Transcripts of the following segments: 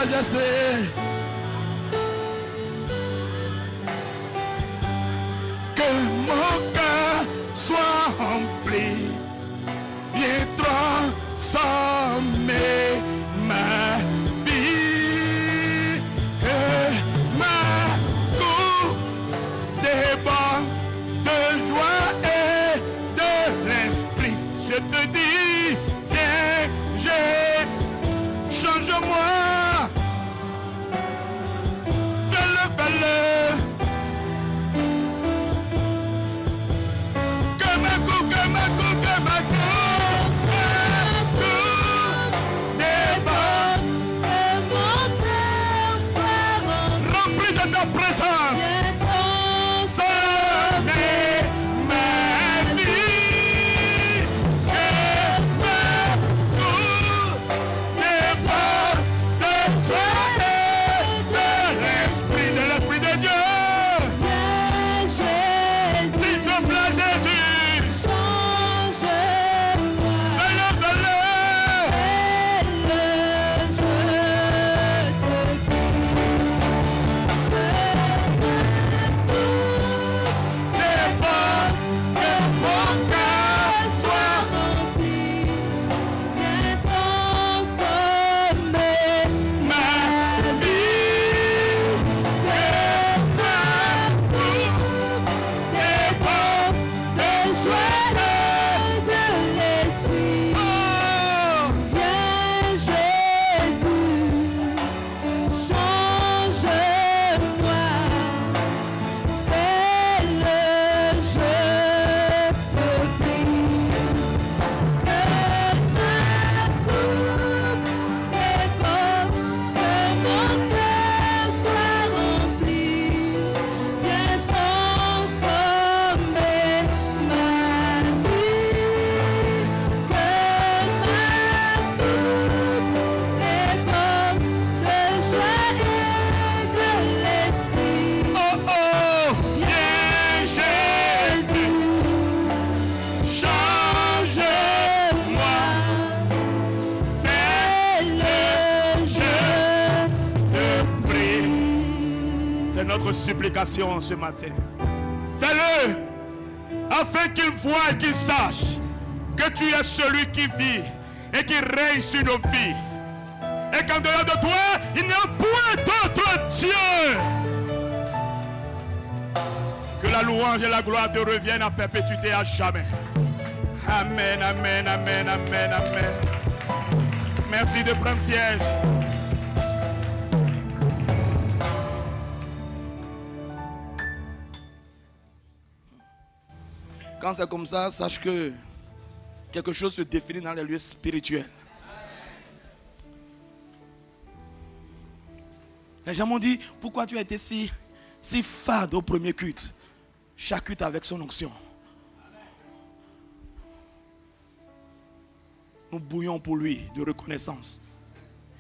majesté. Que mon cœur soit rempli, bien transformé ma vie. Que ma coupe déborde de joie et de l'esprit. Je te dis, viens, change-moi. Fais-le, fais-le. Que ma coupe déborde. Rempli de ta présence. Notre supplication ce matin. Fais-le afin qu'il voie et qu'il sache que tu es celui qui vit et qui règne sur nos vies. Et qu'en dehors de toi, il n'y a point d'autre Dieu. Que la louange et la gloire te reviennent à perpétuité à jamais. Amen, amen, amen, amen, amen. Merci de prendre siège. Quand c'est comme ça, sache que quelque chose se définit dans les lieux spirituels. Les gens m'ont dit, pourquoi tu as été si fade au premier culte? Chaque culte avec son onction. Nous bouillons pour lui de reconnaissance.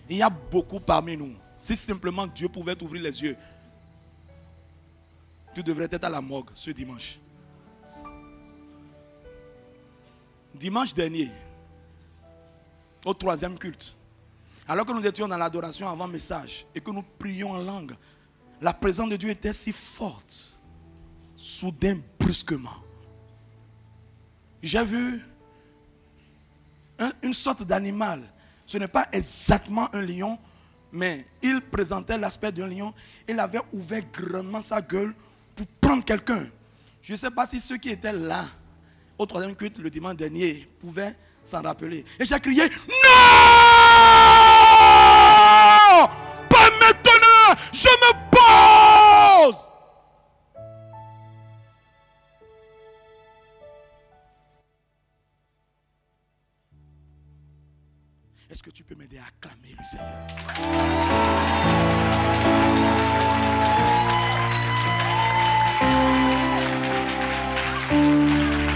Il y a beaucoup parmi nous. Si simplement Dieu pouvait t'ouvrir les yeux, tu devrais être à la morgue ce dimanche. Dimanche dernier, au 3e culte, alors que nous étions dans l'adoration avant message et que nous prions en langue, la présence de Dieu était si forte, soudain, brusquement. J'ai vu une sorte d'animal. Ce n'est pas exactement un lion, mais il présentait l'aspect d'un lion. Il avait ouvert grandement sa gueule pour prendre quelqu'un. Je ne sais pas si ceux qui étaient là au 3e culte le dimanche dernier pouvaient s'en rappeler. Et j'ai crié, non! Pas maintenant! Je me pose! Est-ce que tu peux m'aider à acclamer le Seigneur?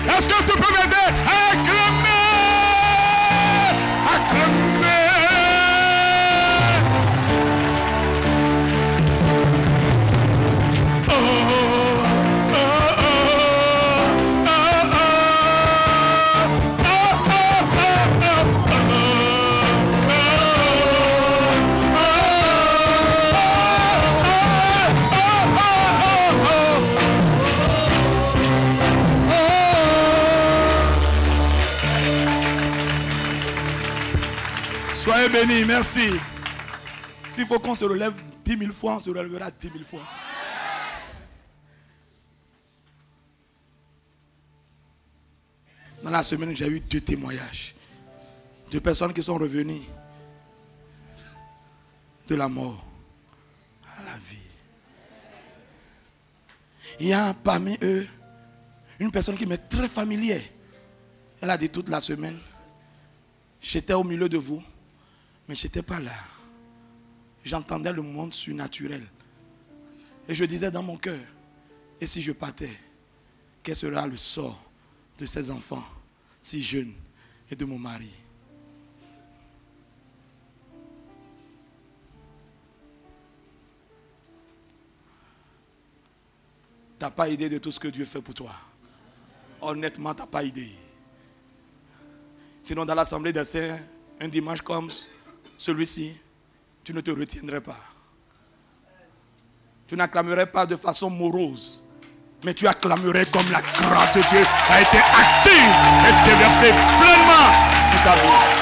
Est-ce que tu peux m'aider à acclamer? Acclamer. Oh, oh, oh, oh, oh, oh, oh, oh, oh. Soyez bénis, merci. S'il faut qu'on se relève 10 000 fois, on se relèvera 10 000 fois. Dans la semaine, j'ai eu 2 témoignages de personnes qui sont revenues de la mort à la vie. Il y a parmi eux une personne qui m'est très familière. Elle a dit toute la semaine, j'étais au milieu de vous, mais je n'étais pas là. J'entendais le monde surnaturel. Et je disais dans mon cœur, et si je partais, quel sera le sort de ces enfants si jeunes et de mon mari? Tu n'as pas idée de tout ce que Dieu fait pour toi. Honnêtement, tu n'as pas idée. Sinon, dans l'assemblée des saints, un dimanche comme celui-ci, tu ne te retiendrais pas. Tu n'acclamerais pas de façon morose, mais tu acclamerais comme la grâce de Dieu a été active et déversée pleinement sur ta vie.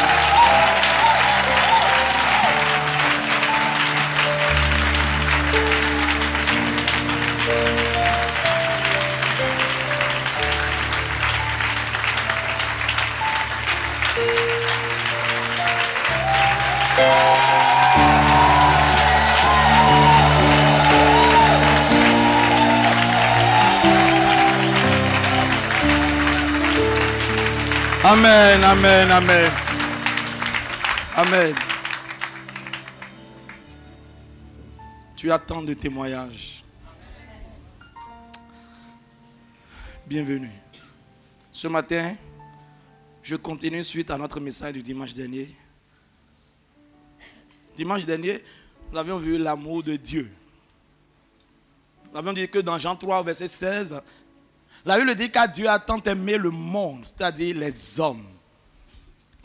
Amen, amen, amen. Amen. Tu as tant de témoignages. Bienvenue. Ce matin, je continue suite à notre message du dimanche dernier. Dimanche dernier, nous avions vu l'amour de Dieu. Nous avions dit que dans Jean 3, verset 16, la Bible dit que Dieu a tant aimé le monde, c'est-à-dire les hommes,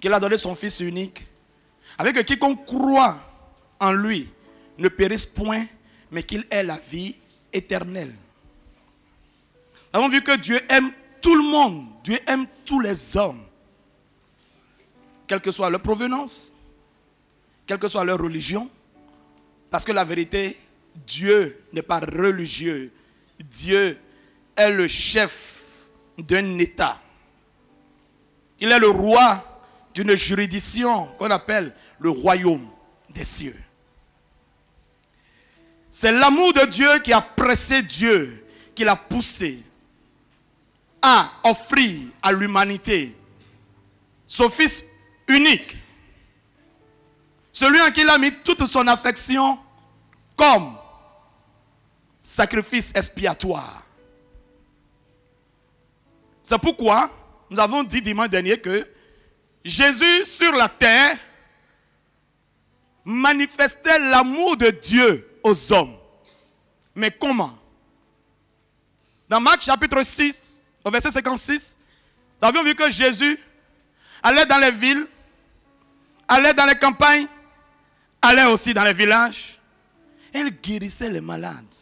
qu'il a donné son Fils unique, avec que quiconque croit en lui ne périsse point, mais qu'il ait la vie éternelle. Nous avons vu que Dieu aime tout le monde, Dieu aime tous les hommes, quelle que soit leur provenance, quelle que soit leur religion, parce que la vérité, Dieu n'est pas religieux, Dieu est le chef d'un État. Il est le roi d'une juridiction qu'on appelle le royaume des cieux. C'est l'amour de Dieu qui a pressé Dieu, qui l'a poussé à offrir à l'humanité son Fils unique, celui en qui il a mis toute son affection comme sacrifice expiatoire. C'est pourquoi nous avons dit dimanche dernier que Jésus sur la terre manifestait l'amour de Dieu aux hommes. Mais comment? Dans Marc chapitre 6, au verset 56, nous avions vu que Jésus allait dans les villes, allait dans les campagnes, allait aussi dans les villages. Et il guérissait les malades.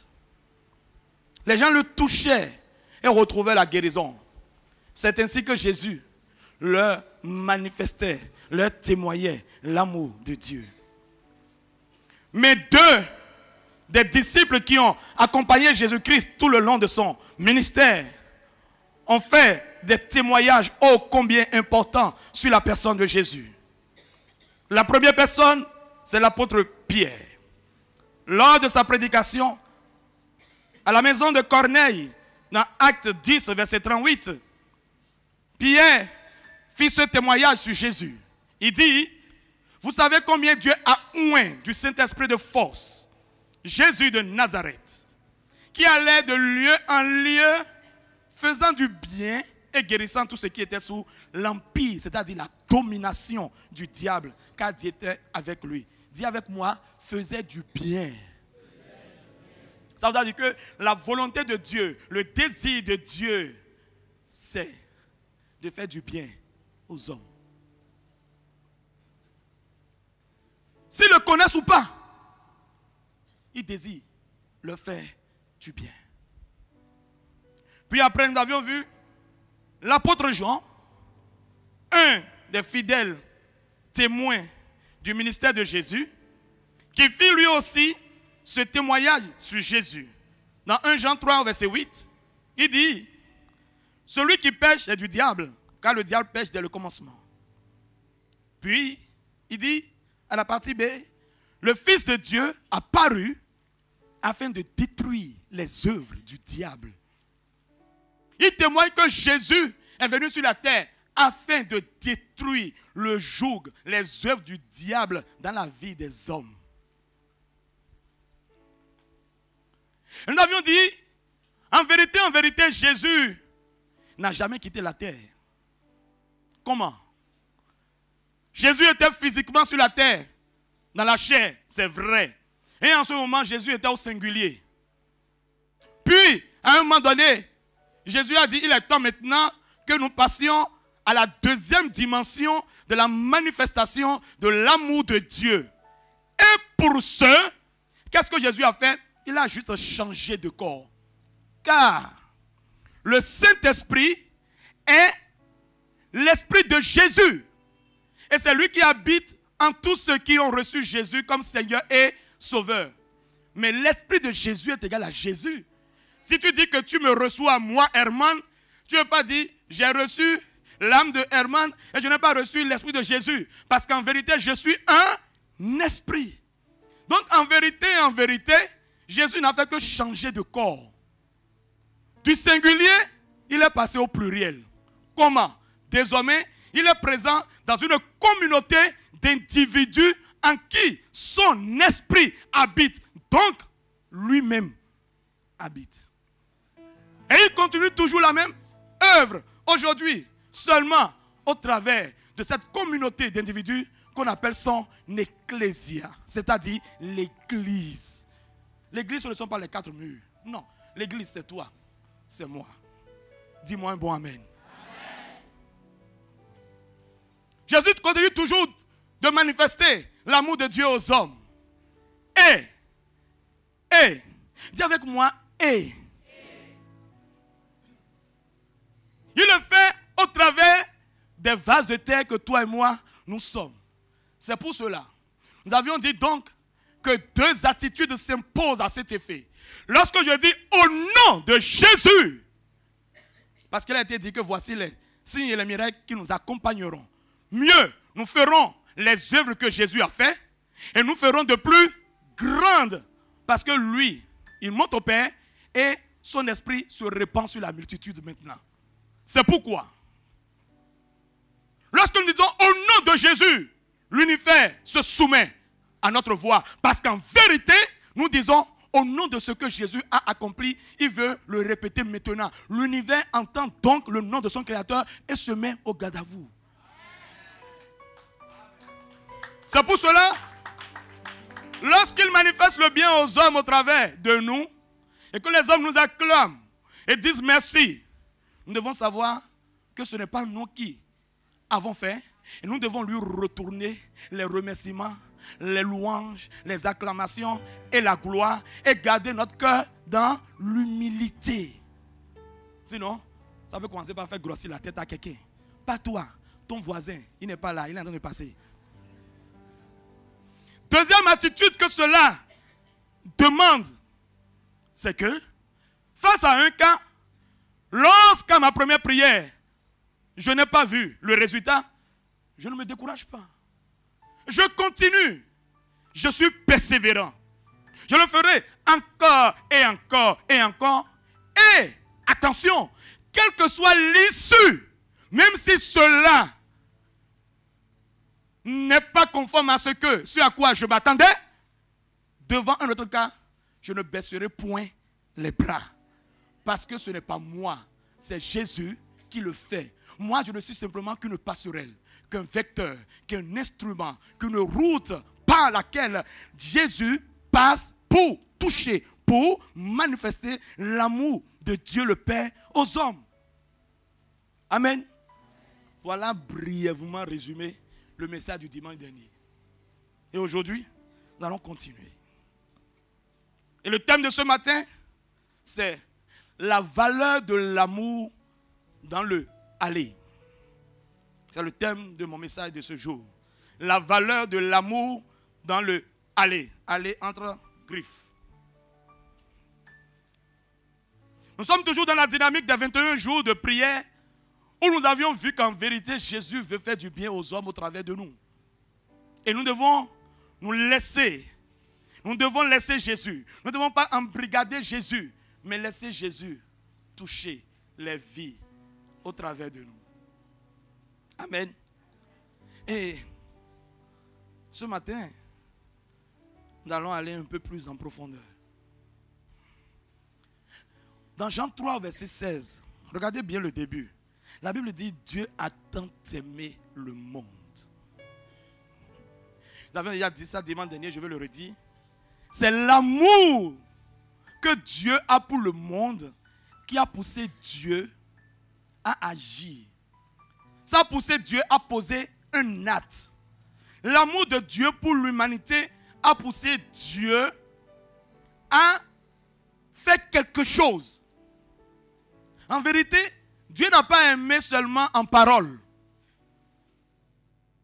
Les gens le touchaient et retrouvaient la guérison. C'est ainsi que Jésus leur manifestait, leur témoignait l'amour de Dieu. Mais 2 des disciples qui ont accompagné Jésus-Christ tout le long de son ministère ont fait des témoignages ô combien importants sur la personne de Jésus. La première personne, c'est l'apôtre Pierre. Lors de sa prédication à la maison de Corneille, dans Acte 10, verset 38, Pierre fit ce témoignage sur Jésus. Il dit, vous savez combien Dieu a oint du Saint-Esprit de force Jésus de Nazareth, qui allait de lieu en lieu, faisant du bien et guérissant tout ce qui était sous l'empire, c'est-à-dire la domination du diable, car Dieu était avec lui. Dis avec moi, faisait du bien. Ça veut dire que la volonté de Dieu, le désir de Dieu, c'est de faire du bien aux hommes. S'ils le connaissent ou pas, il désire leur faire du bien. Puis après, nous avions vu l'apôtre Jean, un des fidèles témoins du ministère de Jésus, qui fit lui aussi ce témoignage sur Jésus. Dans 1 Jean 3, verset 8, il dit, celui qui pêche est du diable, car le diable pêche dès le commencement. Puis, il dit, à la partie B, le Fils de Dieu a paru afin de détruire les œuvres du diable. Il témoigne que Jésus est venu sur la terre afin de détruire le joug, les œuvres du diable dans la vie des hommes. Et nous avions dit, en vérité, Jésus n'a jamais quitté la terre. Comment? Jésus était physiquement sur la terre, dans la chair, c'est vrai. Et en ce moment, Jésus était au singulier. Puis, à un moment donné, Jésus a dit, il est temps maintenant que nous passions à la deuxième dimension de la manifestation de l'amour de Dieu. Et pour ce, qu'est-ce que Jésus a fait? Il a juste changé de corps. Car le Saint-Esprit est l'Esprit de Jésus. Et c'est lui qui habite en tous ceux qui ont reçu Jésus comme Seigneur et Sauveur. Mais l'Esprit de Jésus est égal à Jésus. Si tu dis que tu me reçois, moi, Herman, tu ne veux pas dire, j'ai reçu l'âme de Herman et je n'ai pas reçu l'Esprit de Jésus. Parce qu'en vérité, je suis un esprit. Donc, en vérité, Jésus n'a fait que changer de corps. Du singulier, il est passé au pluriel. Comment? Désormais, il est présent dans une communauté d'individus en qui son esprit habite. Donc, lui-même habite. Et il continue toujours la même œuvre. Aujourd'hui, seulement au travers de cette communauté d'individus qu'on appelle son ecclésia, c'est-à-dire l'église. L'église, ce ne sont pas les quatre murs. Non, l'église, c'est toi, c'est moi. Dis-moi un bon amen. Jésus continue toujours de manifester l'amour de Dieu aux hommes. Dis avec moi, il le fait au travers des vases de terre que toi et moi, nous sommes. C'est pour cela. Nous avions dit donc que deux attitudes s'imposent à cet effet. Lorsque je dis au nom de Jésus, parce qu'il a été dit que voici les signes et les miracles qui nous accompagneront. Mieux, nous ferons les œuvres que Jésus a fait et nous ferons de plus grandes parce que lui, il monte au Père et son esprit se répand sur la multitude maintenant. C'est pourquoi, lorsque nous disons au nom de Jésus, l'univers se soumet à notre voix parce qu'en vérité, nous disons au nom de ce que Jésus a accompli, il veut le répéter maintenant. L'univers entend donc le nom de son Créateur et se met au garde à vous. C'est pour cela, lorsqu'il manifeste le bien aux hommes au travers de nous, et que les hommes nous acclament et disent merci, nous devons savoir que ce n'est pas nous qui avons fait, et nous devons lui retourner les remerciements, les louanges, les acclamations et la gloire, et garder notre cœur dans l'humilité. Sinon, ça peut commencer par faire grossir la tête à quelqu'un. Pas toi, ton voisin, il n'est pas là, il est en train de passer. Deuxième attitude que cela demande, c'est que face à un cas, lorsqu'à ma première prière, je n'ai pas vu le résultat, je ne me décourage pas. Je continue. Je suis persévérant. Je le ferai encore et encore et encore. Et attention, quelle que soit l'issue, même si cela n'est pas conforme à ce à quoi je m'attendais, devant un autre cas, je ne baisserai point les bras. Parce que ce n'est pas moi, c'est Jésus qui le fait. Moi, je ne suis simplement qu'une passerelle, qu'un vecteur, qu'un instrument, qu'une route par laquelle Jésus passe pour toucher, pour manifester l'amour de Dieu le Père aux hommes. Amen. Voilà brièvement résumé le message du dimanche dernier. Et aujourd'hui, nous allons continuer. Et le thème de ce matin, c'est la valeur de l'amour dans le aller. C'est le thème de mon message de ce jour. la valeur de l'amour dans le aller. Aller entre griffes. Nous sommes toujours dans la dynamique des 21 jours de prière où nous avions vu qu'en vérité, Jésus veut faire du bien aux hommes au travers de nous. Et nous devons nous laisser. Nous devons laisser Jésus. Nous ne devons pas embrigader Jésus, mais laisser Jésus toucher les vies au travers de nous. Amen. Et ce matin, nous allons aller un peu plus en profondeur. Dans Jean 3, verset 16, regardez bien le début. La Bible dit, Dieu a tant aimé le monde. Nous avons déjà dit ça dimanche dernier, je vais le redire. C'est l'amour que Dieu a pour le monde qui a poussé Dieu à agir. Ça a poussé Dieu à poser un acte. L'amour de Dieu pour l'humanité a poussé Dieu à faire quelque chose. En vérité, Dieu n'a pas aimé seulement en parole.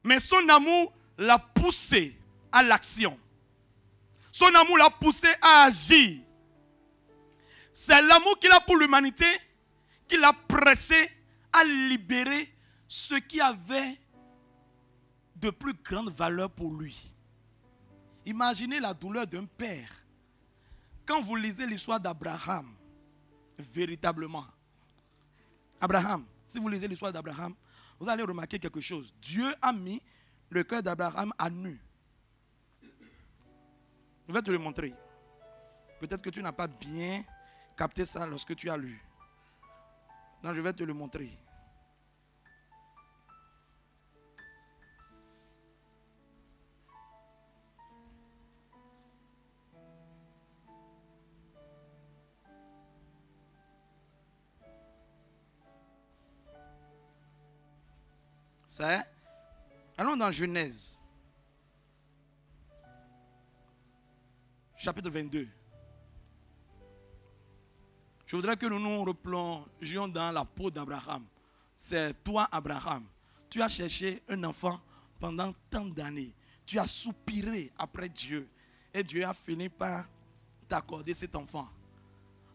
Mais son amour l'a poussé à l'action. Son amour l'a poussé à agir. C'est l'amour qu'il a pour l'humanité qui l'a pressé à libérer ce qui avait de plus grande valeur pour lui. Imaginez la douleur d'un père. Quand vous lisez l'histoire d'Abraham, véritablement, Abraham, si vous lisez l'histoire d'Abraham, vous allez remarquer quelque chose. Dieu a mis le cœur d'Abraham à nu. Je vais te le montrer. Peut-être que tu n'as pas bien capté ça lorsque tu as lu. Donc je vais te le montrer. C'est, allons dans Genèse, chapitre 22. Je voudrais que nous nous replongions dans la peau d'Abraham. C'est toi, Abraham. Tu as cherché un enfant pendant tant d'années. Tu as soupiré après Dieu. Et Dieu a fini par t'accorder cet enfant.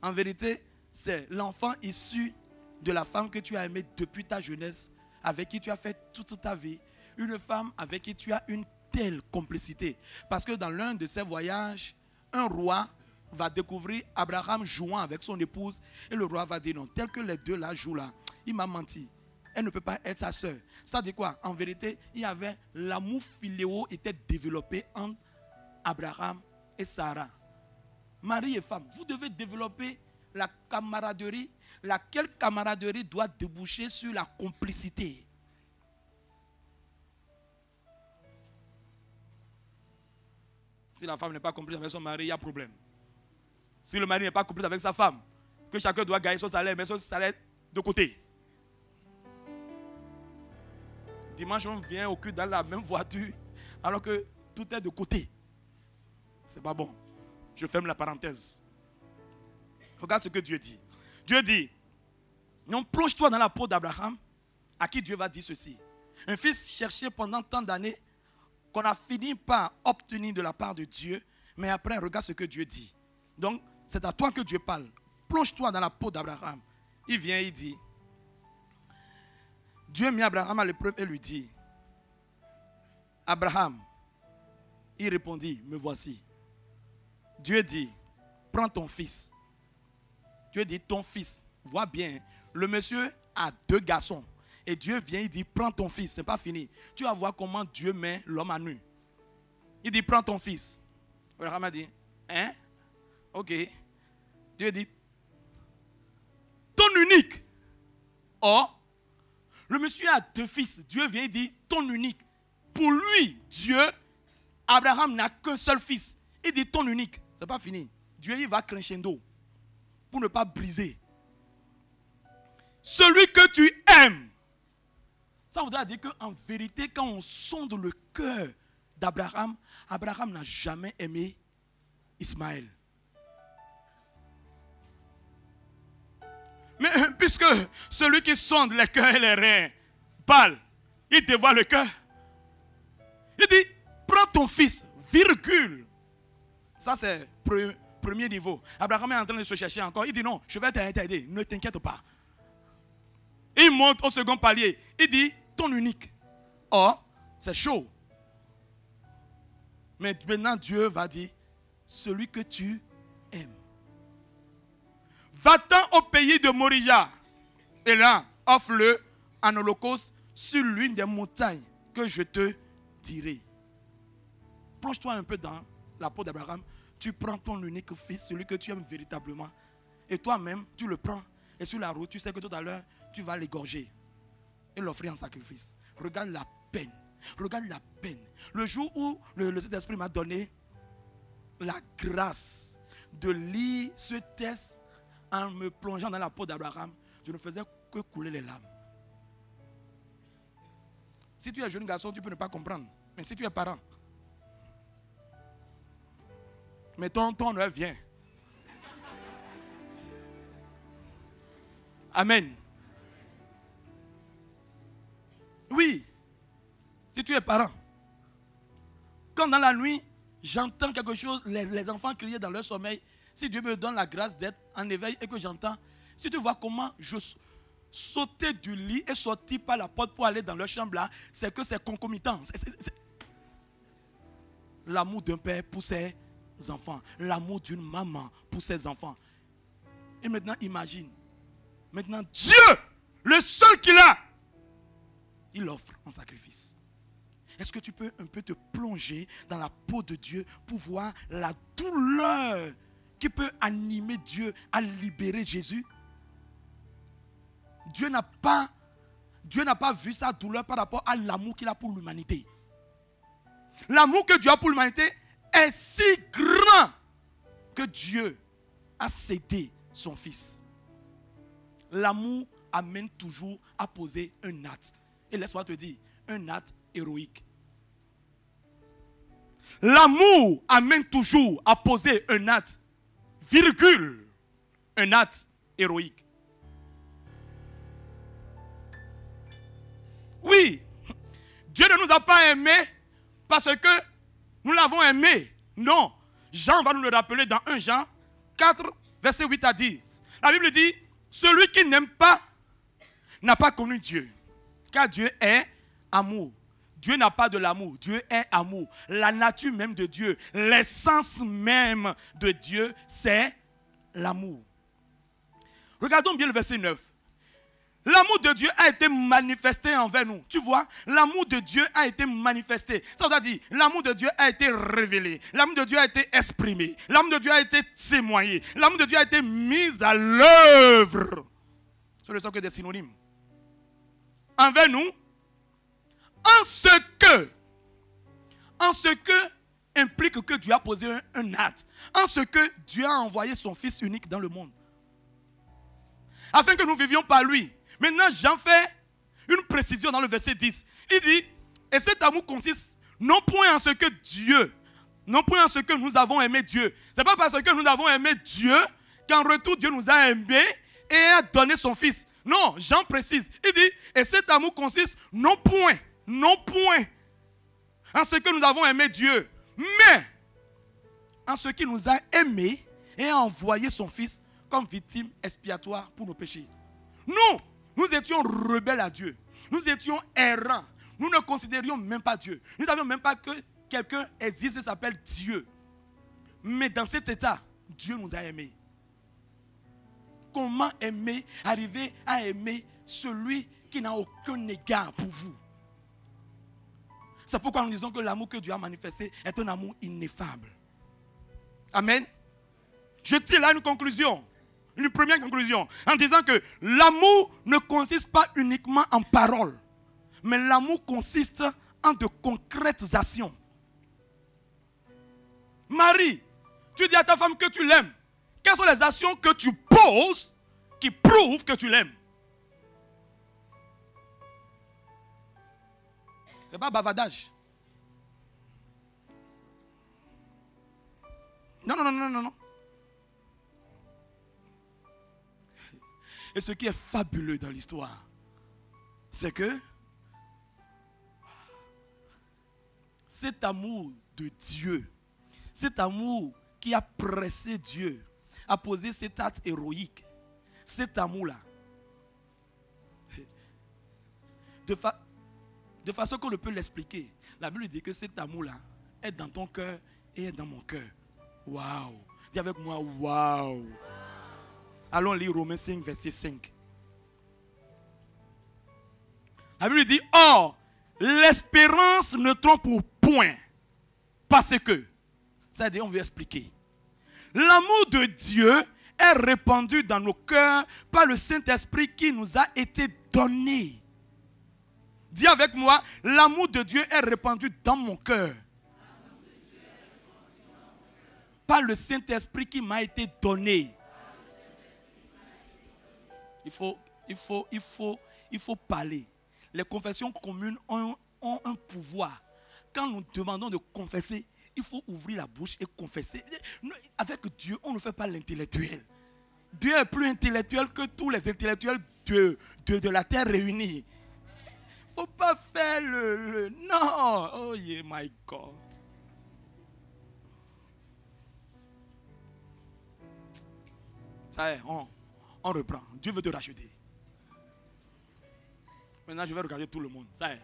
En vérité, c'est l'enfant issu de la femme que tu as aimée depuis ta jeunesse, avec qui tu as fait toute ta vie. Une femme avec qui tu as une telle complicité. Parce que dans l'un de ces voyages, un roi va découvrir Abraham jouant avec son épouse. Et le roi va dire non, tel que les deux là jouent là, il m'a menti. Elle ne peut pas être sa soeur. Ça dit quoi? En vérité, il y avait l'amour filéo était développé entre Abraham et Sarah. Mari et femme, vous devez développer la camaraderie. Laquelle camaraderie doit déboucher sur la complicité. Si la femme n'est pas complice avec son mari, il y a problème. Si le mari n'est pas complice avec sa femme, que chacun doit gagner son salaire, mais son salaire de côté. Dimanche, on vient au culte dans la même voiture, alors que tout est de côté. C'est pas bon. Je ferme la parenthèse. Regarde ce que Dieu dit. Dieu dit, non, plonge-toi dans la peau d'Abraham, à qui Dieu va dire ceci. Un fils cherché pendant tant d'années, qu'on a fini par obtenir de la part de Dieu, mais après, regarde ce que Dieu dit. Donc, c'est à toi que Dieu parle. Plonge-toi dans la peau d'Abraham. Il vient, il dit, Dieu mit Abraham à l'épreuve et lui dit, Abraham, il répondit, me voici. Dieu dit, prends ton fils. Dieu dit, ton fils. Vois bien, le monsieur a 2 garçons. Et Dieu vient, il dit, prends ton fils. Ce n'est pas fini. Tu vas voir comment Dieu met l'homme à nu. Il dit, prends ton fils. Abraham a dit, hein? Ok. Dieu dit, ton unique. Or, le monsieur a 2 fils. Dieu vient, il dit, ton unique. Pour lui, Dieu, Abraham n'a qu'un seul fils. Il dit, ton unique. Ce n'est pas fini. Dieu, il va crescendo pour ne pas briser. Celui que tu aimes. Ça voudrait dire qu'en vérité, quand on sonde le cœur d'Abraham, Abraham n'a jamais aimé Ismaël. Mais puisque celui qui sonde les cœurs et les reins parle, il dévoile le cœur. Il dit, prends ton fils, virgule. Ça c'est premier niveau. Abraham est en train de se chercher encore. Il dit non, je vais t'aider, ne t'inquiète pas. Il monte au second palier. Il dit, ton unique. Or, c'est chaud. Mais maintenant Dieu va dire, celui que tu aimes. Va-t'en au pays de Moria. Et là, offre-le en holocauste sur l'une des montagnes que je te dirai. Plonge-toi un peu dans la peau d'Abraham. Tu prends ton unique fils, celui que tu aimes véritablement. Et toi-même, tu le prends. Et sur la route, tu sais que tout à l'heure, tu vas l'égorger. Et l'offrir en sacrifice. Regarde la peine. Regarde la peine. Le jour où le Saint-Esprit m'a donné la grâce de lire ce texte en me plongeant dans la peau d'Abraham, je ne faisais que couler les larmes. Si tu es jeune garçon, tu peux ne pas comprendre. Mais si tu es parent, mais ton heure vient. Amen. Oui. Si tu es parent. Quand dans la nuit, j'entends quelque chose, les enfants crier dans leur sommeil. Si Dieu me donne la grâce d'être en éveil et que j'entends, si tu vois comment je sautais du lit et sortir par la porte pour aller dans leur chambre là, c'est que c'est concomitant. L'amour d'un père pour ses enfants, l'amour d'une maman pour ses enfants. Et maintenant, imagine. Maintenant, Dieu, le seul qu'il a, il offre en sacrifice. Est-ce que tu peux un peu te plonger dans la peau de Dieu pour voir la douleur qui peut animer Dieu à libérer Jésus? Dieu n'a pas vu sa douleur par rapport à l'amour qu'il a pour l'humanité. L'amour que Dieu a pour l'humanité est si grand que Dieu a cédé son fils. L'amour amène toujours à poser un acte. Et laisse-moi te dire, un acte héroïque. L'amour amène toujours à poser un acte, virgule, un acte héroïque. Oui, Dieu ne nous a pas aimés parce que nous l'avons aimé. Non, Jean va nous le rappeler dans 1 Jean 4, verset 8 à 10. La Bible dit, celui qui n'aime pas n'a pas connu Dieu, car Dieu est amour. Dieu n'a pas de l'amour, Dieu est amour. La nature même de Dieu, l'essence même de Dieu, c'est l'amour. Regardons bien le verset 9. L'amour de Dieu a été manifesté envers nous. Tu vois, l'amour de Dieu a été manifesté. Ça veut dire, l'amour de Dieu a été révélé. L'amour de Dieu a été exprimé. L'amour de Dieu a été témoigné. L'amour de Dieu a été mis à l'œuvre. Ce ne sont que des synonymes. Envers nous, en ce que implique que Dieu a posé un acte. En ce que Dieu a envoyé son Fils unique dans le monde. Afin que nous vivions par lui. Maintenant, Jean fait une précision dans le verset 10. Il dit, et cet amour consiste non point en ce que Dieu, non point en ce que nous avons aimé Dieu. Ce n'est pas parce que nous avons aimé Dieu qu'en retour Dieu nous a aimés et a donné son Fils. Non, Jean précise. Il dit, et cet amour consiste non point en ce que nous avons aimé Dieu, mais en ce qu'il nous a aimés et a envoyé son Fils comme victime expiatoire pour nos péchés. Nous étions rebelles à Dieu. Nous étions errants. Nous ne considérions même pas Dieu. Nous ne savions même pas que quelqu'un existe et s'appelle Dieu. Mais dans cet état, Dieu nous a aimés. Comment aimer, arriver à aimer celui qui n'a aucun égard pour vous? C'est pourquoi nous disons que l'amour que Dieu a manifesté est un amour ineffable. Amen. Je tire là une conclusion. Une première conclusion, en disant que l'amour ne consiste pas uniquement en paroles, mais l'amour consiste en de concrètes actions. Marie, tu dis à ta femme que tu l'aimes. Quelles sont les actions que tu poses qui prouvent que tu l'aimes? Ce n'est pas bavardage. Non. Et ce qui est fabuleux dans l'histoire, c'est que cet amour de Dieu, cet amour qui a pressé Dieu, a posé cet acte héroïque, cet amour-là, de façon qu'on ne peut l'expliquer. La Bible dit que cet amour-là est dans ton cœur et est dans mon cœur. Waouh! Dis avec moi, waouh! Allons lire Romains 5, verset 5. La Bible dit, or, l'espérance ne trompe au point. Parce que, c'est-à-dire, on veut expliquer. L'amour de Dieu est répandu dans nos cœurs par le Saint-Esprit qui nous a été donné. Dis avec moi, l'amour de Dieu est répandu dans mon cœur. Par le Saint-Esprit qui m'a été donné. Il faut parler. Les confessions communes ont un pouvoir. Quand nous demandons de confesser, il faut ouvrir la bouche et confesser. Avec Dieu, on ne fait pas l'intellectuel. Dieu est plus intellectuel que tous les intellectuels de la terre réunis. Il ne faut pas faire le... Non. Oh yeah, my God. Ça y est, on reprend. Dieu veut te racheter. Maintenant, je vais regarder tout le monde. Ça y est.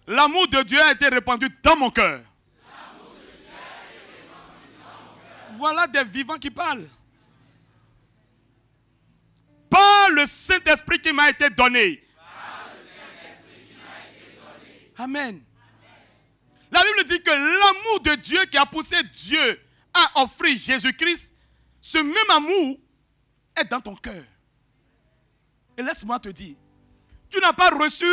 L'amour de Dieu a été répandu dans mon cœur. Voilà des vivants qui parlent. Par le Saint-Esprit qui m'a été donné. Amen. La Bible dit que l'amour de Dieu qui a poussé Dieu à offrir Jésus-Christ, ce même amour est dans ton cœur. Et laisse-moi te dire, tu n'as pas reçu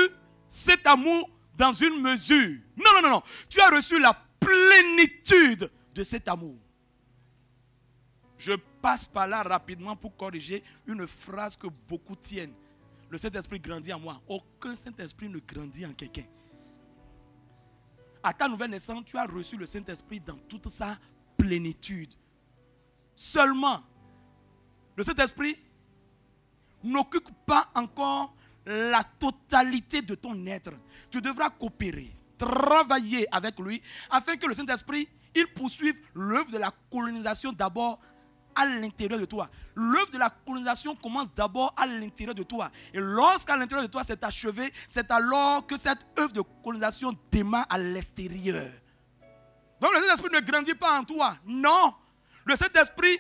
cet amour dans une mesure. Non, non, non, non. Tu as reçu la plénitude de cet amour. Je passe par là rapidement pour corriger une phrase que beaucoup tiennent. Le Saint-Esprit grandit en moi. Aucun Saint-Esprit ne grandit en quelqu'un. À ta nouvelle naissance, tu as reçu le Saint-Esprit dans toute sa plénitude. Seulement, le Saint-Esprit n'occupe pas encore la totalité de ton être. Tu devras coopérer, travailler avec lui, afin que le Saint-Esprit, il poursuive l'œuvre de la colonisation d'abord à l'intérieur de toi. L'œuvre de la colonisation commence d'abord à l'intérieur de toi. Et lorsqu'à l'intérieur de toi c'est achevé, c'est alors que cette œuvre de colonisation démarre à l'extérieur. Donc le Saint-Esprit ne grandit pas en toi. Non. Le Saint-Esprit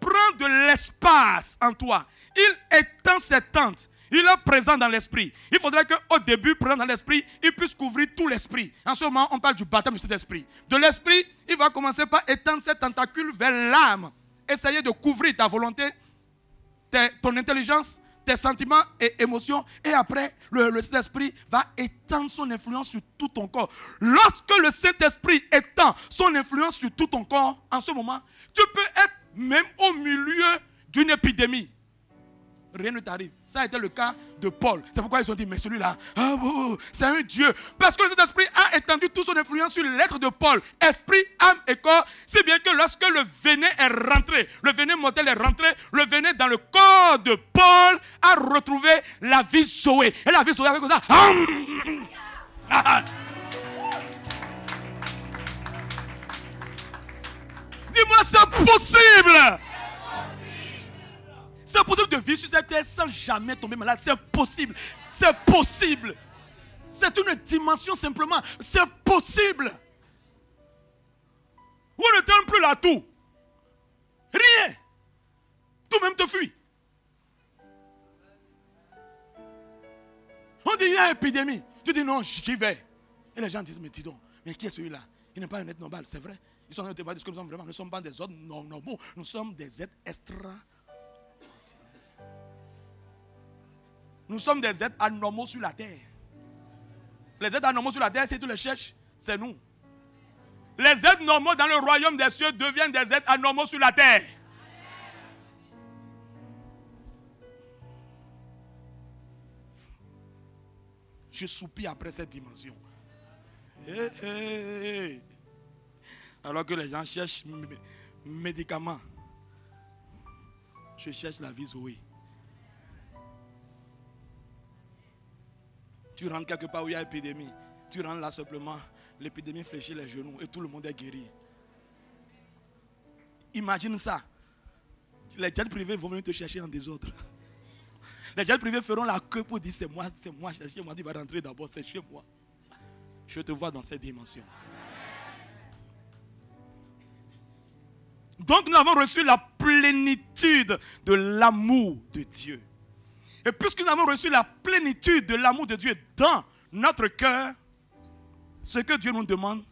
prend de l'espace en toi. Il étend ses tentes. Il est présent dans l'esprit. Il faudrait qu'au début, présent dans l'esprit, il puisse couvrir tout l'esprit. En ce moment, on parle du baptême du Saint-Esprit. De l'esprit, il va commencer par étendre ses tentacules vers l'âme. Essayer de couvrir ta volonté, ton intelligence, tes sentiments et émotions. Et après, le Saint-Esprit va étendre son influence sur tout ton corps. Lorsque le Saint-Esprit étend son influence sur tout ton corps, en ce moment, tu peux être même au milieu d'une épidémie. Rien ne t'arrive. Ça a été le cas de Paul. C'est pourquoi ils ont dit, mais celui-là, c'est un Dieu. Parce que le Saint-Esprit a étendu toute son influence sur l'être de Paul. Esprit, âme et corps. Si bien que lorsque le venin est rentré, le venin mortel est rentré, le venin dans le corps de Paul a retrouvé la vie Zoé. Et la vie Zoé avec ça. Dis-moi, c'est possible. C'est possible de vivre sur cette terre sans jamais tomber malade. C'est possible. C'est possible. C'est une dimension simplement. C'est possible. On ne donne plus la toux. Rien. Tout même te fuit. On dit il y a une épidémie. Tu dis non, j'y vais. Et les gens disent, mais dis donc, mais qui est celui-là? Il n'est pas un être normal, c'est vrai. Ils sont en train de te dire que nous sommes vraiment, nous ne sommes pas des êtres normaux. Nous sommes des êtres extra. Nous sommes des êtres anormaux sur la terre. Les êtres anormaux sur la terre, si tu les cherches, c'est nous. Les êtres normaux dans le royaume des cieux deviennent des êtres anormaux sur la terre. Je soupire après cette dimension. Alors que les gens cherchent médicaments, je cherche la vie Zoé. Tu rentres quelque part où il y a épidémie. Tu rentres là simplement. l'épidémie fléchit les genoux et tout le monde est guéri. Imagine ça. Les jets privés vont venir te chercher en désordre. Les jets privés feront la queue pour dire c'est moi, cherchez moi, tu vas rentrer d'abord, c'est chez moi. Je te vois dans cette dimension. Donc nous avons reçu la plénitude de l'amour de Dieu. Et puisque nous avons reçu la plénitude de l'amour de Dieu dans notre cœur, ce que Dieu nous demande,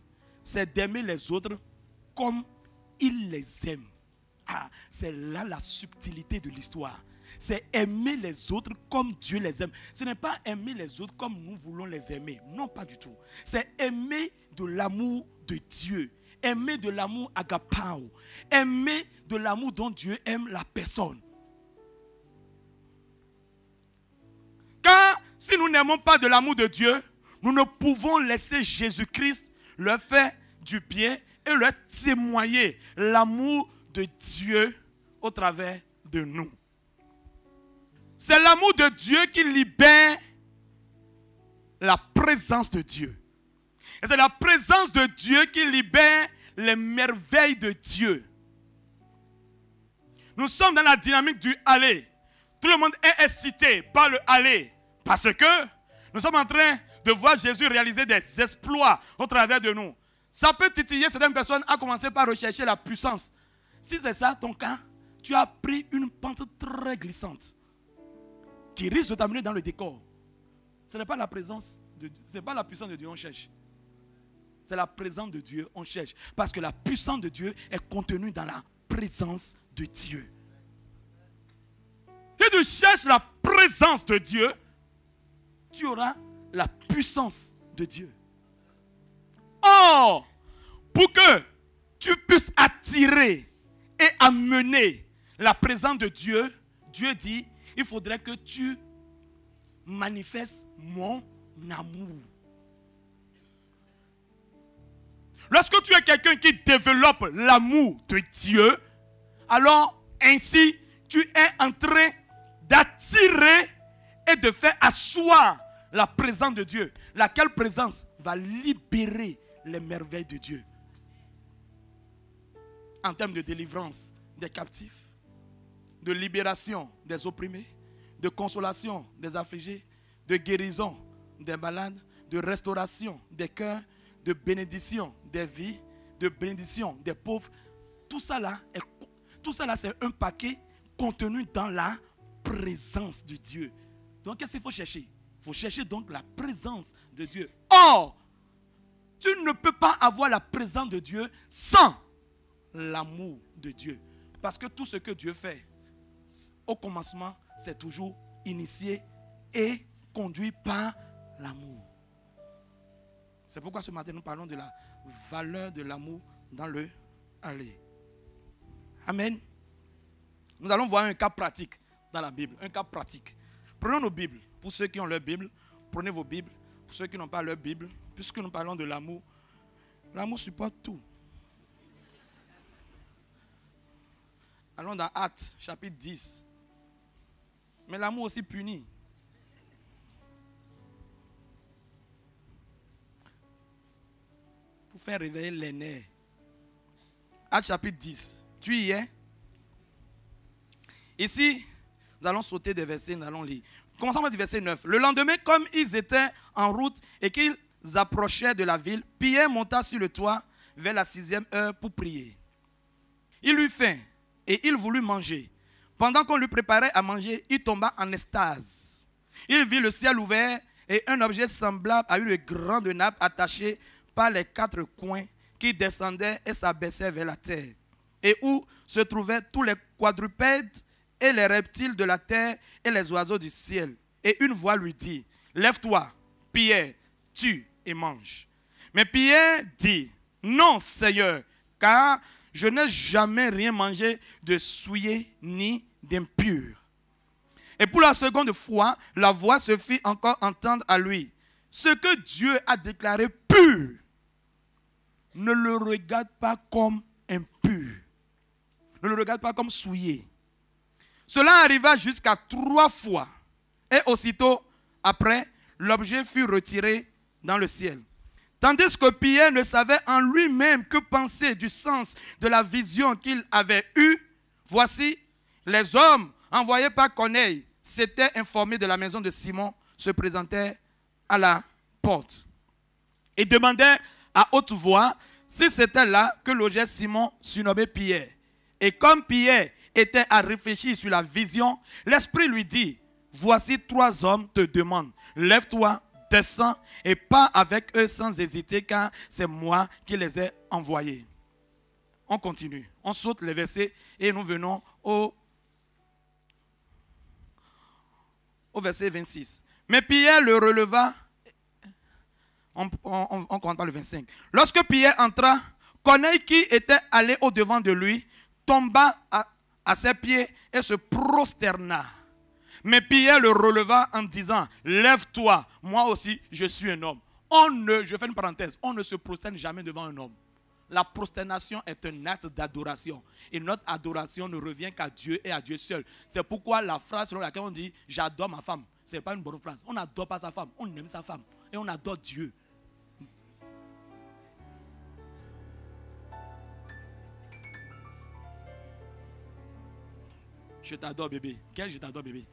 c'est d'aimer les autres comme il les aime. Ah, c'est là la subtilité de l'histoire. C'est aimer les autres comme Dieu les aime. Ce n'est pas aimer les autres comme nous voulons les aimer. Non, pas du tout. C'est aimer de l'amour de Dieu. Aimer de l'amour agapao. Aimer de l'amour dont Dieu aime la personne. Car si nous n'aimons pas de l'amour de Dieu, nous ne pouvons laisser Jésus-Christ leur faire du bien et leur témoigner l'amour de Dieu au travers de nous. C'est l'amour de Dieu qui libère la présence de Dieu. Et c'est la présence de Dieu qui libère les merveilles de Dieu. Nous sommes dans la dynamique du aller. Tout le monde est excité par le aller. Parce que nous sommes en train de voir Jésus réaliser des exploits au travers de nous. Ça peut titiller certaines personnes à commencer par rechercher la puissance. Si c'est ça ton cas, tu as pris une pente très glissante qui risque de t'amener dans le décor. Ce n'est pas la présence de Dieu, ce n'est pas la puissance de Dieu qu'on cherche. C'est la présence de Dieu qu'on cherche. Parce que la puissance de Dieu est contenue dans la présence de Dieu. Si tu cherches la présence de Dieu, tu auras la puissance de Dieu. Or, pour que tu puisses attirer et amener la présence de Dieu, Dieu dit, il faudrait que tu manifestes mon amour. Lorsque tu es quelqu'un qui développe l'amour de Dieu, alors ainsi tu es en train d'attirer et de faire asseoir la présence de Dieu. Laquelle présence va libérer les merveilles de Dieu. En termes de délivrance des captifs, de libération des opprimés, de consolation des affligés, de guérison des malades, de restauration des cœurs, de bénédiction des vies, de bénédiction des pauvres. Tout ça là, c'est un paquet contenu dans la présence de Dieu. Donc qu'est-ce qu'il faut chercher? Il faut chercher donc la présence de Dieu. Or, tu ne peux pas avoir la présence de Dieu sans l'amour de Dieu. Parce que tout ce que Dieu fait, au commencement, c'est toujours initié et conduit par l'amour. C'est pourquoi ce matin, nous parlons de la valeur de l'amour dans le aller. Amen. Nous allons voir un cas pratique dans la Bible. Un cas pratique. Prenons nos Bibles. Pour ceux qui ont leur Bible, prenez vos Bibles. Pour ceux qui n'ont pas leur Bible, puisque nous parlons de l'amour, l'amour supporte tout. Allons dans Actes, chapitre 10. Mais l'amour aussi punit. Pour faire réveiller les nerfs. Actes, chapitre 10. Tu y es? Ici, nous allons sauter des versets, nous allons lire. Commençons par du verset 9. Le lendemain, comme ils étaient en route et qu'ils approchaient de la ville, Pierre monta sur le toit vers la 6e heure pour prier. Il eut faim et il voulut manger. Pendant qu'on lui préparait à manger, il tomba en extase. Il vit le ciel ouvert et un objet semblable à une grande nappe attachée par les 4 coins qui descendait et s'abaissait vers la terre, et où se trouvaient tous les quadrupèdes et les reptiles de la terre et les oiseaux du ciel. Et une voix lui dit, lève-toi, Pierre, tue et mange. Mais Pierre dit, non Seigneur, car je n'ai jamais rien mangé de souillé ni d'impur. Et pour la seconde fois, la voix se fit encore entendre à lui. Ce que Dieu a déclaré pur, ne le regarde pas comme impur. Ne le regarde pas comme souillé. Cela arriva jusqu'à 3 fois. Et aussitôt après, l'objet fut retiré dans le ciel. Tandis que Pierre ne savait en lui-même que penser du sens de la vision qu'il avait eue, voici, les hommes envoyés par Corneille s'étaient informés de la maison de Simon, se présentaient à la porte et demandaient à haute voix si c'était là que logeait Simon, surnommé Pierre. Et comme Pierre était à réfléchir sur la vision, l'Esprit lui dit, voici 3 hommes te demandent, lève-toi, descends et pars avec eux sans hésiter, car c'est moi qui les ai envoyés. On continue, on saute les versets et nous venons au verset 26. Mais Pierre le releva, on commence par le 25. Lorsque Pierre entra, Corneille qui était allé au-devant de lui, tomba à ses pieds et se prosterna. Mais Pierre le releva en disant, lève-toi, moi aussi je suis un homme. Je fais une parenthèse, on ne se prosterne jamais devant un homme. La prosternation est un acte d'adoration. Et notre adoration ne revient qu'à Dieu et à Dieu seul. C'est pourquoi la phrase selon laquelle on dit, j'adore ma femme, ce n'est pas une bonne phrase. On n'adore pas sa femme, on aime sa femme. Et on adore Dieu. Je t'adore bébé. Quel je t'adore bébé?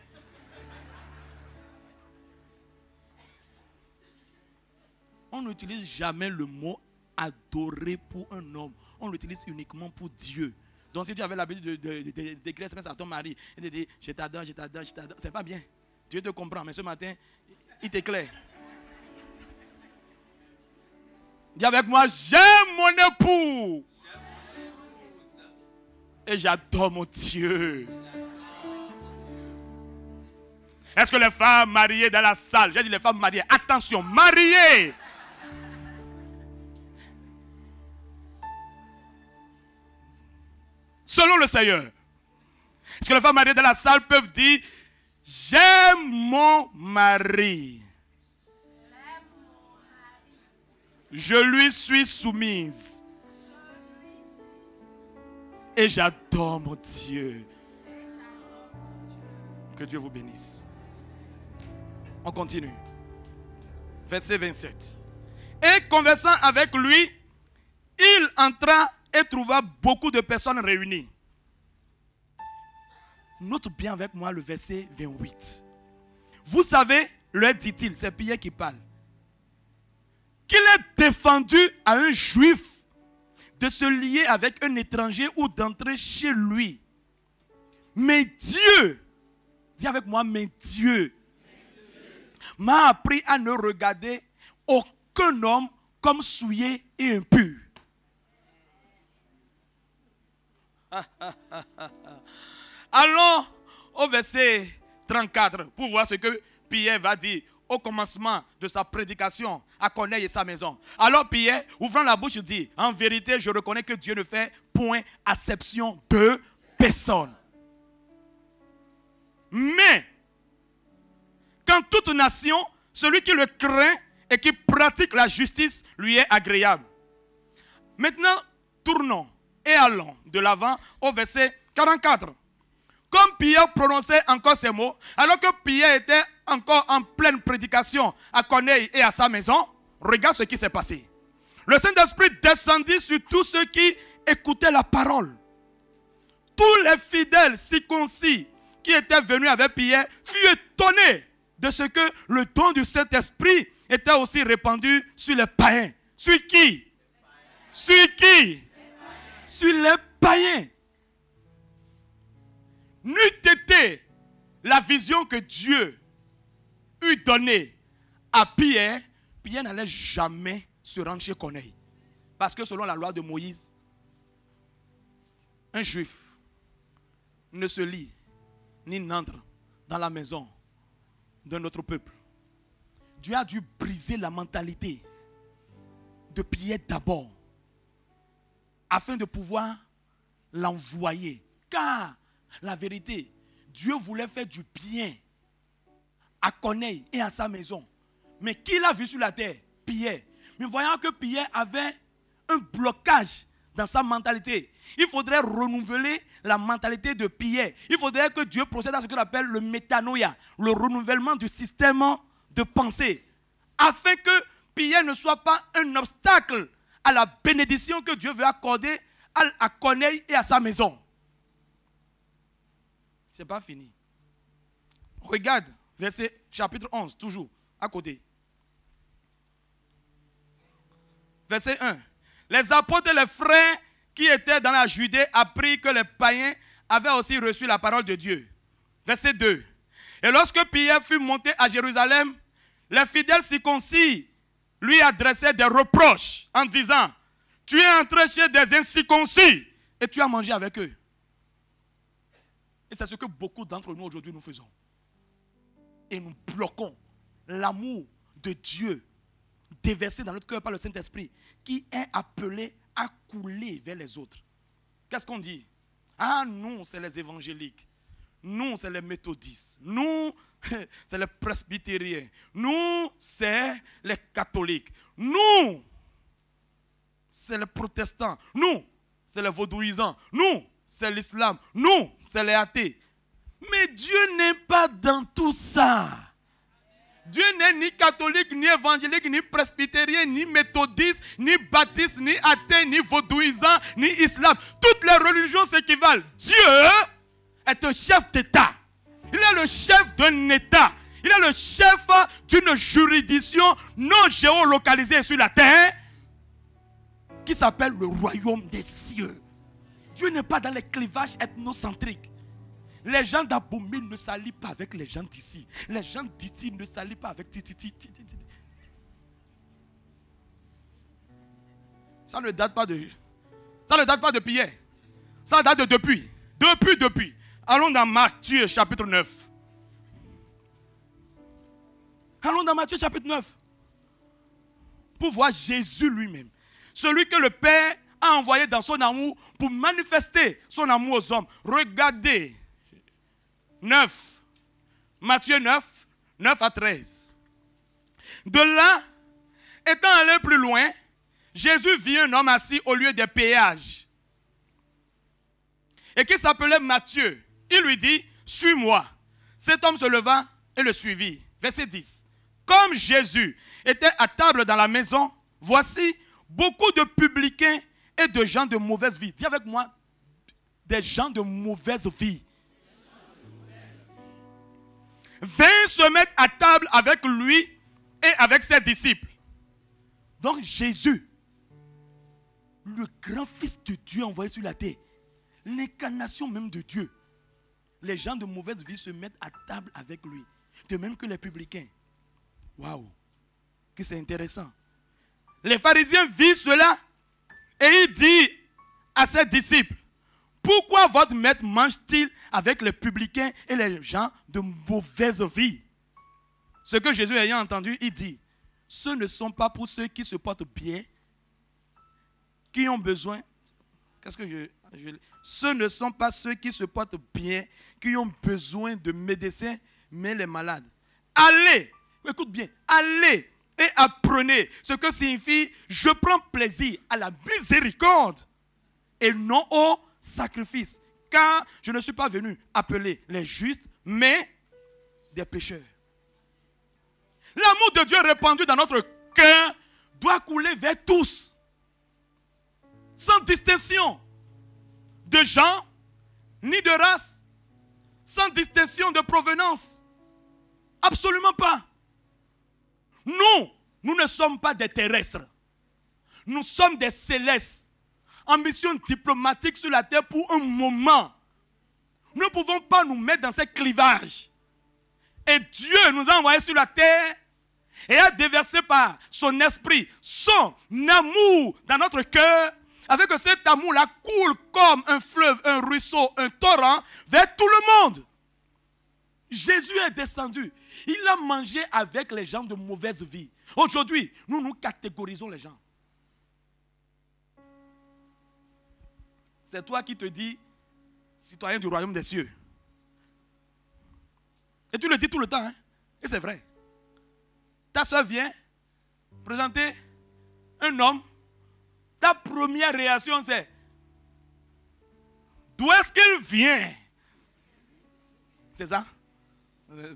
On n'utilise jamais le mot adorer pour un homme. On l'utilise uniquement pour Dieu. Donc si tu avais l'habitude d'écrire SMS à ton mari et de dire je t'adore, je t'adore, je t'adore, c'est pas bien. Dieu te comprend, mais ce matin, il t'éclaire. Dis avec moi, j'aime mon époux. Et j'adore mon Dieu. Est-ce que les femmes mariées dans la salle, j'ai dit les femmes mariées, attention, mariées. Selon le Seigneur. Est-ce que les femmes mariées dans la salle peuvent dire, j'aime mon mari. Je lui suis soumise. Et j'adore mon Dieu. Que Dieu vous bénisse. On continue. Verset 27. Et conversant avec lui, il entra et trouva beaucoup de personnes réunies. Note bien avec moi le verset 28. Vous savez, leur dit-il, c'est Pierre qui parle, qu'il est défendu à un juif de se lier avec un étranger ou d'entrer chez lui. Mais Dieu, dis avec moi, mais Dieu m'a appris à ne regarder aucun homme comme souillé et impur. Allons au verset 34 pour voir ce que Pierre va dire au commencement de sa prédication à Corneille et sa maison. Alors Pierre, ouvrant la bouche, dit, en vérité, je reconnais que Dieu ne fait point acception de personne. Mais, quand toute nation, celui qui le craint et qui pratique la justice lui est agréable. Maintenant, tournons et allons de l'avant au verset 44. Comme Pierre prononçait encore ces mots, alors que Pierre était encore en pleine prédication à Corneille et à sa maison, regarde ce qui s'est passé. Le Saint-Esprit descendit sur tous ceux qui écoutaient la parole. Tous les fidèles circoncis qui étaient venus avec Pierre furent étonnés de ce que le don du Saint-Esprit était aussi répandu sur les païens. Sur qui? Sur qui? Sur les païens. N'eût été la vision que Dieu eut donnée à Pierre, Pierre n'allait jamais se rendre chez Corneille. Parce que selon la loi de Moïse, un juif ne se lie ni n'entre dans la maison de notre peuple. Dieu a dû briser la mentalité de Pierre d'abord, afin de pouvoir l'envoyer. Car la vérité, Dieu voulait faire du bien à Corneille et à sa maison. Mais qui l'a vu sur la terre? Pierre. Mais voyant que Pierre avait un blocage dans sa mentalité, il faudrait renouveler la mentalité de Pierre. Il faudrait que Dieu procède à ce qu'on appelle le métanoïa, le renouvellement du système de pensée, afin que Pierre ne soit pas un obstacle à la bénédiction que Dieu veut accorder à Corneille et à sa maison. Ce n'est pas fini. Regarde, verset chapitre 11, toujours, à côté. Verset 1. Les apôtres et les frères qui étaient dans la Judée apprirent que les païens avaient aussi reçu la parole de Dieu. Verset 2. Et lorsque Pierre fut monté à Jérusalem, les fidèles circoncis lui adressaient des reproches en disant: tu es entré chez des incirconcis et tu as mangé avec eux. Et c'est ce que beaucoup d'entre nous aujourd'hui nous faisons. Et nous bloquons l'amour de Dieu déversé dans notre cœur par le Saint-Esprit qui est appelé à couler vers les autres. Qu'est-ce qu'on dit? Ah, nous, c'est les évangéliques. Nous, c'est les méthodistes. Nous, c'est les presbytériens. Nous, c'est les catholiques. Nous, c'est les protestants. Nous, c'est les vaudouisants. Nous, c'est l'islam. Nous, c'est les athées. Mais Dieu n'est pas dans tout ça. Dieu n'est ni catholique, ni évangélique, ni presbytérien, ni méthodiste, ni baptiste, ni athée, ni vaudouisant, ni islam. Toutes les religions s'équivalent. Dieu est un chef d'État. Il est le chef d'un État. Il est le chef d'une juridiction non géolocalisée sur la terre qui s'appelle le royaume des cieux. Dieu n'est pas dans les clivages ethnocentriques. Les gens d'Abomey ne s'allient pas avec les gens d'ici. Les gens d'ici ne s'allient pas avec Titi. Ça ne date pas de Pierre. Ça date de depuis. Depuis. Allons dans Matthieu chapitre 9. Allons dans Matthieu chapitre 9. Pour voir Jésus lui-même. Celui que le Père a envoyé dans son amour pour manifester son amour aux hommes. Regardez. 9. Matthieu 9, 9 à 13. De là, étant allé plus loin, Jésus vit un homme assis au lieu des péages et qui s'appelait Matthieu. Il lui dit: suis-moi. Cet homme se leva et le suivit. Verset 10. Comme Jésus était à table dans la maison, voici beaucoup de publicains et de gens de mauvaise vie. Dis avec moi, des gens de mauvaise vie. Vint se mettre à table avec lui et avec ses disciples. Donc Jésus, le grand fils de Dieu envoyé sur la terre, l'incarnation même de Dieu, les gens de mauvaise vie se mettent à table avec lui, de même que les publicains. Waouh, que c'est intéressant. Les pharisiens vivent cela et il dit à ses disciples: pourquoi votre maître mange-t-il avec les publicains et les gens de mauvaise vie? Ce que Jésus ayant entendu, il dit: ce ne sont pas pour ceux qui se portent bien, qui ont besoin. Ce ne sont pas ceux qui se portent bien, qui ont besoin de médecins, mais les malades. Allez, écoute bien, allez et apprenez ce que signifie: je prends plaisir à la miséricorde et non au sacrifice, car je ne suis pas venu appeler les justes, mais des pécheurs. L'amour de Dieu répandu dans notre cœur doit couler vers tous, sans distinction de genre, ni de race, sans distinction de provenance. Absolument pas. Nous ne sommes pas des terrestres. Nous sommes des célestes en mission diplomatique sur la terre pour un moment. Nous ne pouvons pas nous mettre dans ces clivages. Et Dieu nous a envoyés sur la terre et a déversé par son esprit son amour dans notre cœur, avec que cet amour-là coule comme un fleuve, un ruisseau, un torrent vers tout le monde. Jésus est descendu. Il a mangé avec les gens de mauvaise vie. Aujourd'hui, nous catégorisons les gens. C'est toi qui te dis citoyen du royaume des cieux. Et tu le dis tout le temps, hein? Et c'est vrai. Ta soeur vient présenter un homme. Ta première réaction c'est: d'où est-ce qu'il vient? C'est ça?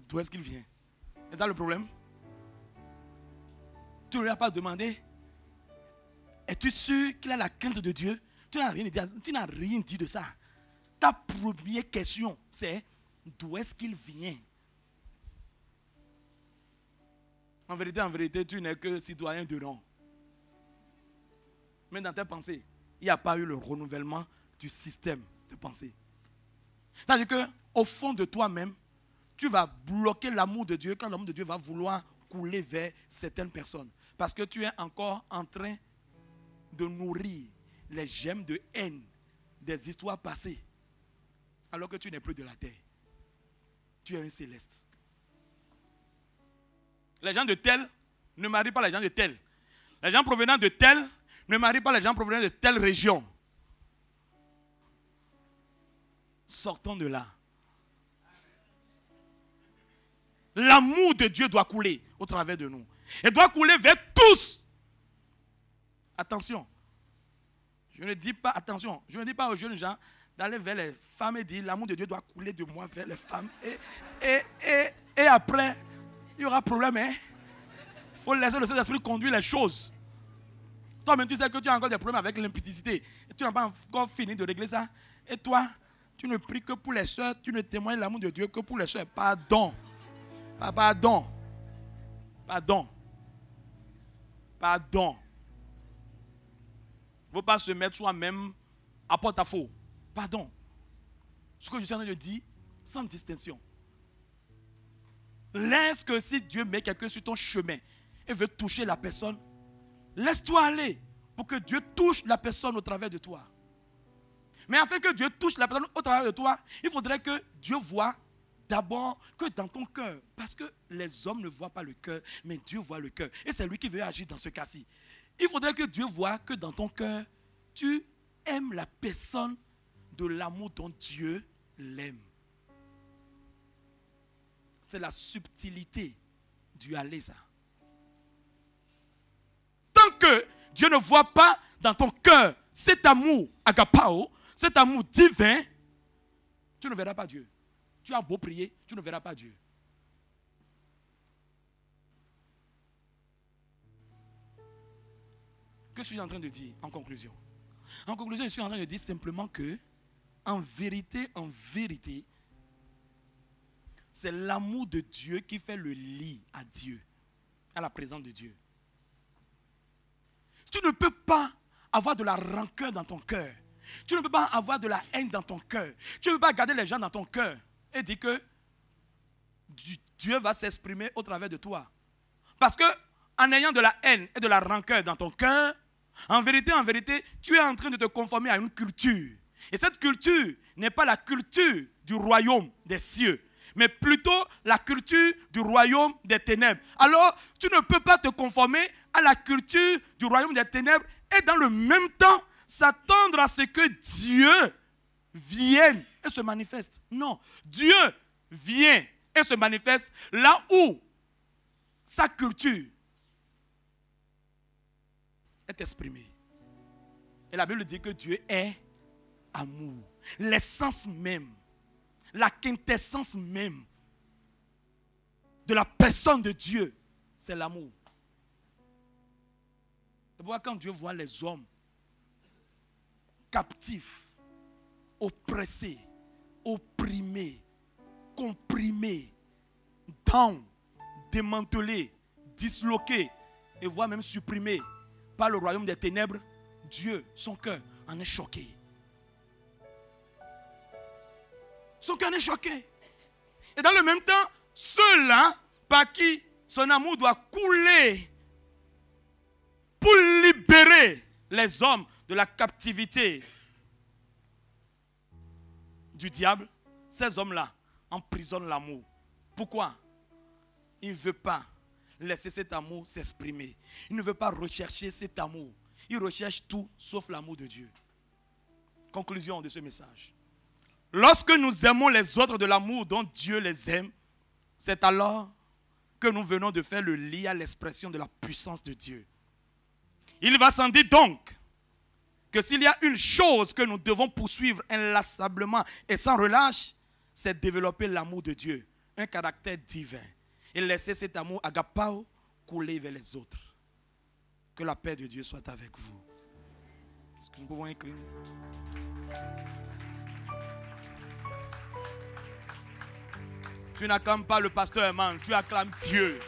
D'où est-ce qu'il vient? C'est ça le problème? Tu ne lui as pas demandé, es-tu sûr qu'il a la crainte de Dieu? Tu n'as rien dit de ça. Ta première question, c'est d'où est-ce qu'il vient? En vérité, tu n'es que citoyen de nom. Mais dans tes pensées, il n'y a pas eu le renouvellement du système de pensée. C'est-à-dire qu'au fond de toi-même, tu vas bloquer l'amour de Dieu quand l'amour de Dieu va vouloir couler vers certaines personnes. Parce que tu es encore en train de nourrir les gemmes de haine des histoires passées. Alors que tu n'es plus de la terre. Tu es un céleste. Les gens de tel ne marient pas les gens de tel. Les gens provenant de tel ne marient pas les gens provenant de telle région. Sortons de là. L'amour de Dieu doit couler au travers de nous. Il doit couler vers tous. Attention. Je ne dis pas, attention, je ne dis pas aux jeunes gens d'aller vers les femmes et dire l'amour de Dieu doit couler de moi vers les femmes. Et après, il y aura problème. Il faut laisser le Saint-Esprit conduire les choses. Toi-même, tu sais que tu as encore des problèmes avec l'impudicité. Tu n'as pas encore fini de régler ça. Et toi, tu ne pries que pour les soeurs, tu ne témoignes l'amour de Dieu que pour les soeurs. Pardon. Pardon. Pardon. Pardon. Il ne faut pas se mettre soi-même à porte-à-faux. Pardon. Ce que je suis en train de dire, sans distinction. Laisse que si Dieu met quelqu'un sur ton chemin et veut toucher la personne, laisse-toi aller pour que Dieu touche la personne au travers de toi. Mais afin que Dieu touche la personne au travers de toi, il faudrait que Dieu voie d'abord que dans ton cœur. Parce que les hommes ne voient pas le cœur, mais Dieu voit le cœur. Et c'est lui qui veut agir dans ce cas-ci. Il faudrait que Dieu voie que dans ton cœur, tu aimes la personne de l'amour dont Dieu l'aime. C'est la subtilité du aller, ça. Tant que Dieu ne voit pas dans ton cœur cet amour agapao, cet amour divin, tu ne verras pas Dieu. Tu as beau prier, tu ne verras pas Dieu. Que suis-je en train de dire en conclusion? En conclusion, je suis en train de dire simplement que, en vérité, c'est l'amour de Dieu qui fait le lit à Dieu, à la présence de Dieu. Tu ne peux pas avoir de la rancœur dans ton cœur. Tu ne peux pas avoir de la haine dans ton cœur. Tu ne peux pas garder les gens dans ton cœur et dire que Dieu va s'exprimer au travers de toi. Parce que en ayant de la haine et de la rancœur dans ton cœur, en vérité, tu es en train de te conformer à une culture. Et cette culture n'est pas la culture du royaume des cieux, mais plutôt la culture du royaume des ténèbres. Alors, tu ne peux pas te conformer à la culture du royaume des ténèbres et dans le même temps s'attendre à ce que Dieu vienne et se manifeste. Non, Dieu vient et se manifeste là où sa culture est exprimée. Et la Bible dit que Dieu est amour. L'essence même, la quintessence même de la personne de Dieu, c'est l'amour. C'est pourquoi quand Dieu voit les hommes captifs, oppressés, opprimés, comprimés, down, démantelés, disloqués, et voire même supprimés par le royaume des ténèbres, Dieu, son cœur en est choqué. Son cœur est choqué. Et dans le même temps, ceux-là par qui son amour doit couler pour libérer les hommes de la captivité du diable, ces hommes-là emprisonnent l'amour. Pourquoi? Il ne veut pas laisser cet amour s'exprimer. Il ne veut pas rechercher cet amour. Il recherche tout sauf l'amour de Dieu. Conclusion de ce message. Lorsque nous aimons les autres de l'amour dont Dieu les aime, c'est alors que nous venons de faire le lit à l'expression de la puissance de Dieu. Il va sans dire donc que s'il y a une chose que nous devons poursuivre inlassablement et sans relâche, c'est développer l'amour de Dieu, un caractère divin, et laisser cet amour agapao couler vers les autres. Que la paix de Dieu soit avec vous. Est-ce que nous pouvons incliner? Tu n'acclames pas le pasteur Eman, tu acclames Dieu.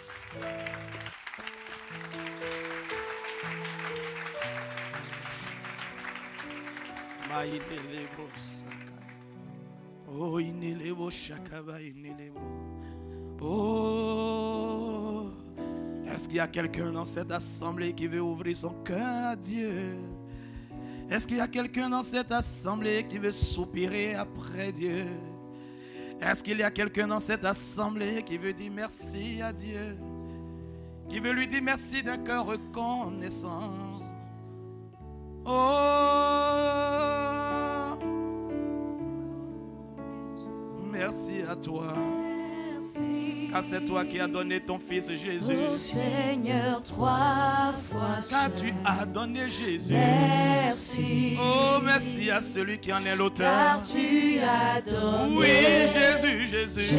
Oh, oh, est-ce qu'il y a quelqu'un dans cette assemblée qui veut ouvrir son cœur à Dieu? Est-ce qu'il y a quelqu'un dans cette assemblée qui veut soupirer après Dieu? Est-ce qu'il y a quelqu'un dans cette assemblée qui veut dire merci à Dieu? Qui veut lui dire merci d'un cœur reconnaissant? Oh, merci à toi. Car c'est toi qui as donné ton fils Jésus. Oh Seigneur, 3 fois car tu as donné Jésus. Merci. Oh, merci à celui qui en est l'auteur. Car tu as donné. Oui, Jésus, Jésus.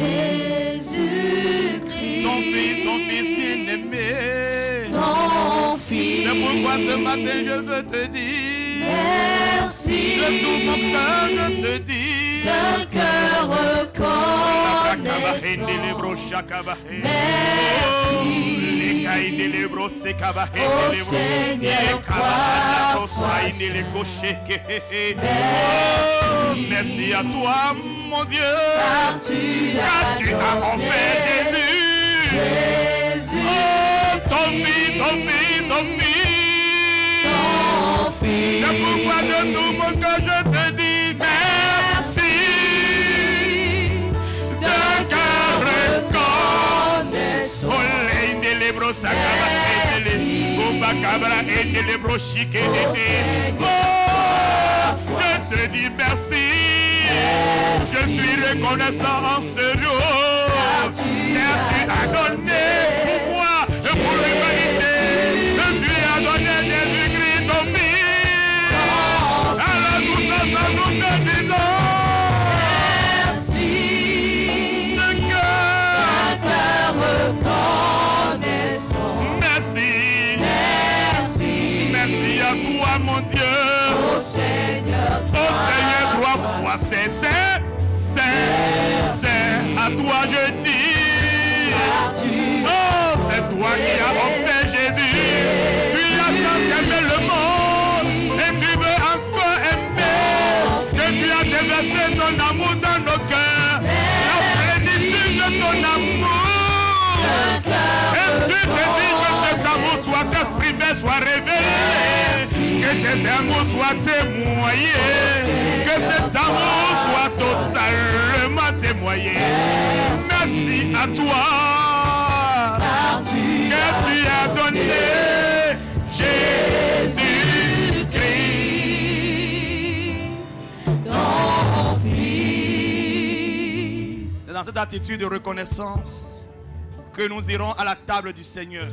Jésus-Christ. Ton fils bien-aimé. Ton fils. C'est pourquoi ce matin je veux te dire. Merci. De tout mon cœur je te dis. D'un cœur reconnaissant. Merci. Oh Seigneur, 3 fois. Merci à toi, mon Dieu. Car tu as offert Jésus. Oh, ton fils. C'est pourquoi de tout mon cœur je te dis merci. D'un cœur reconnaissant. Oh, je te dis merci. Je suis reconnaissant en ce jour. Car tu as donné pour moi et pour l'humanité. Tu as donné Jésus-Christ ton fils. Alors nous te disons merci. D'un cœur reconnaissant. Merci à toi, mon Dieu. Oh Seigneur, 3 fois c'est à toi je dis. Oh, c'est toi qui as offert Jésus. Tu as tant aimé le monde et tu veux encore aimer. Que tu as déversé ton amour dans nos cœurs. La plénitude de ton amour. Et tu te dis que cet amour soit exprimé, soit révélé. Que cet amour soit témoigné. Que cet amour soit totalement témoigné. Merci à toi. Que tu as donné Jésus-Christ, ton fils. C'est dans cette attitude de reconnaissance que nous irons à la table du Seigneur.